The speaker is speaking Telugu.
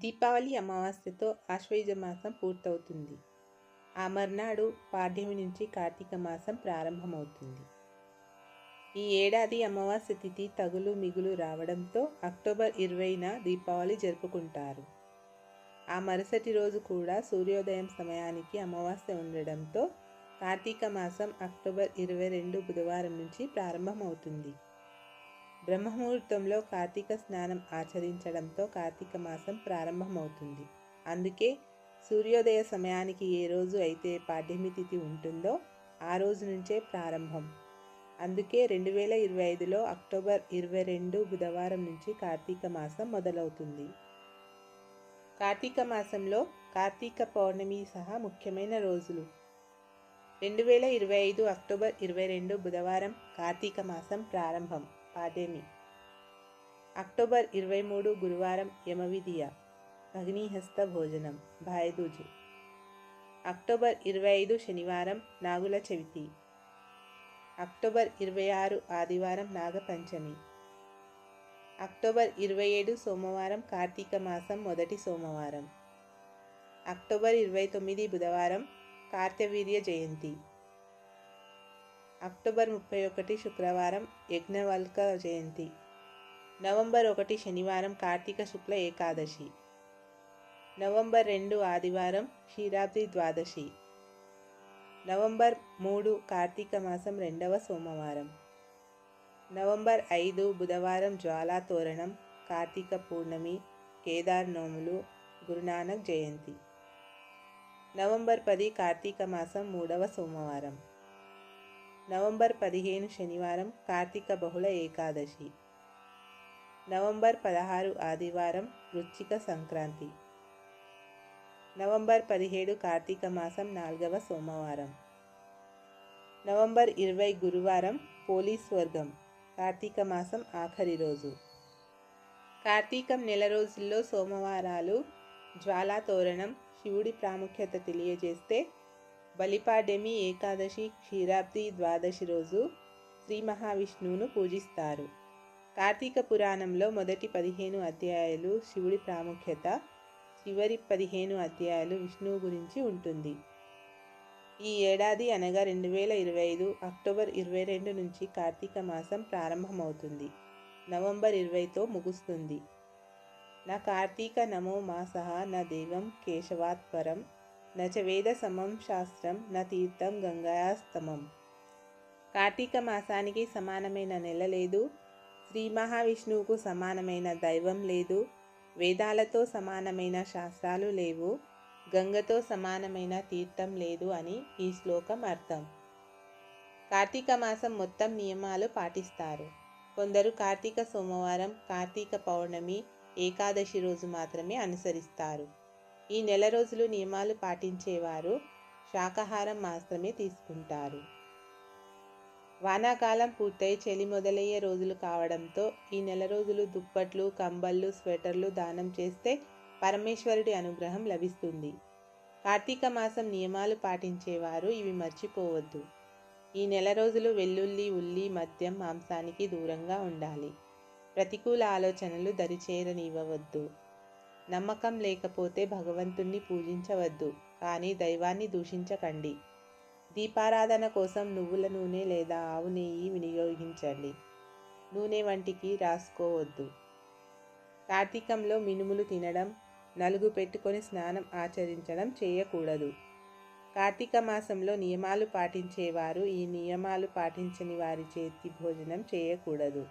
దీపావళి అమావాస్యతో ఆశ్వయుజ మాసం పూర్తవుతుంది. ఆ మర్నాడు పాడ్యమి నుంచి కార్తీక మాసం ప్రారంభమవుతుంది. ఈ ఏడాది అమావాస్య తిథి తగులు మిగులు రావడంతో అక్టోబర్ 20న దీపావళి జరుపుకుంటారు. ఆ మరుసటి రోజు కూడా సూర్యోదయం సమయానికి అమావాస్య ఉండడంతో కార్తీక మాసం అక్టోబర్ 22 బుధవారం నుంచి ప్రారంభమవుతుంది. బ్రహ్మముహూర్తంలో కార్తీక స్నానం ఆచరించడంతో కార్తీక మాసం ప్రారంభమవుతుంది. అందుకే సూర్యోదయ సమయానికి ఏ రోజు అయితే పాడ్యమి తిథి ఉంటుందో ఆ రోజు నుంచే ప్రారంభం. అందుకే 2025లో అక్టోబర్ 22 బుధవారం నుంచి కార్తీక మాసం మొదలవుతుంది. కార్తీక మాసంలో కార్తీక పౌర్ణమి సహా ముఖ్యమైన రోజులు. 2025 అక్టోబర్ 22 బుధవారం కార్తీక మాసం ప్రారంభం పాడ్యమి. అక్టోబర్ 23 గురువారం యమవిధియ అగ్నిహస్త భోజనం భాయదూజ్. అక్టోబర్ 25 శనివారం నాగుల చవితి. అక్టోబర్ 26 ఆదివారం నాగపంచమి. అక్టోబర్ 27 సోమవారం కార్తీక మాసం మొదటి సోమవారం. అక్టోబర్ 29 బుధవారం కార్తవీర్య జయంతి. అక్టోబర్ 31 శుక్రవారం యజ్ఞవల్క జయంతి. నవంబర్ 1 శనివారం కార్తీక శుక్ల ఏకాదశి. నవంబర్ 2 ఆదివారం క్షీరాబ్ది ద్వాదశి. నవంబర్ 3 కార్తీక మాసం రెండవ సోమవారం. నవంబర్ 5 బుధవారం జ్వాలా తోరణం, కార్తీక పూర్ణమి, కేదార్ నోములు, గురునానక్ జయంతి. నవంబర్ 10 కార్తీక మాసం మూడవ సోమవారం. నవంబర్ 15 శనివారం కార్తీక బహుళ ఏకాదశి. నవంబర్ 16 ఆదివారం వృశ్చిక సంక్రాంతి. నవంబర్ 17 కార్తీక మాసం నాలుగవ సోమవారం. నవంబర్ 20 గురువారం పోలీస్ వర్గం, కార్తీక మాసం ఆఖరి రోజు. కార్తీకం నెల రోజుల్లో సోమవారాలు జ్వాలా తోరణం శివుడి ప్రాముఖ్యత తెలియజేస్తే, బలిపాడ్యమి, ఏకాదశి, క్షీరాబ్ది ద్వాదశి రోజు శ్రీ మహావిష్ణువును పూజిస్తారు. కార్తీక పురాణంలో మొదటి 15 అధ్యాయాలు శివుడి ప్రాముఖ్యత, చివరి 15 అధ్యాయాలు విష్ణువు గురించి ఉంటుంది. ఈ ఏడాది అనగా 2025 అక్టోబర్ 22 నుంచి కార్తీక మాసం ప్రారంభమవుతుంది. నవంబర్ 20తో ముగుస్తుంది. నా కార్తీక నమో మాసః న దేవం కేశవాత్ పరం నచ వేద సమం శాస్త్రం న తీర్థం గంగాయాస్తమం. కార్తీక మాసానికి సమానమైన నెల లేదు, శ్రీ మహావిష్ణువుకు సమానమైన దైవం లేదు, వేదాలతో సమానమైన శాస్త్రాలు లేవు, గంగతో సమానమైన తీర్థం లేదు అని ఈ శ్లోకం అర్థం. కార్తీక మాసం మొత్తం నియమాలు పాటిస్తారు. కొందరు కార్తీక సోమవారం, కార్తీక పౌర్ణమి, ఏకాదశి రోజు మాత్రమే అనుసరిస్తారు. ఈ నెల రోజులు నియమాలు పాటించేవారు శాకాహారం మాత్రమే తీసుకుంటారు. వానాకాలం పూర్తయి చలి మొదలయ్యే రోజులు కావడంతో ఈ నెల రోజులు దుప్పట్లు, కంబళ్ళు, స్వెటర్లు దానం చేస్తే పరమేశ్వరుడి అనుగ్రహం లభిస్తుంది. కార్తీక మాసం నియమాలు పాటించేవారు ఇవి మర్చిపోవద్దు. ఈ నెల రోజులు వెల్లుల్లి, ఉల్లి, మద్యం, మాంసానికి దూరంగా ఉండాలి. ప్రతికూల ఆలోచనలు దరిచేరనివ్వవద్దు. నమ్మకం లేకపోతే భగవంతుణ్ణి పూజించవద్దు, కానీ దైవాన్ని దూషించకండి. దీపారాధన కోసం నువ్వుల నూనె లేదా ఆవు నెయ్యి వినియోగించండి. నూనె వంటికి రాసుకోవద్దు. కార్తీకంలో మినుములు తినడం, నలుగు పెట్టుకొని స్నానం ఆచరించడం చేయకూడదు. కార్తీక మాసంలో నియమాలు పాటించేవారు ఈ నియమాలు పాటించని వారి చేతి భోజనం చేయకూడదు.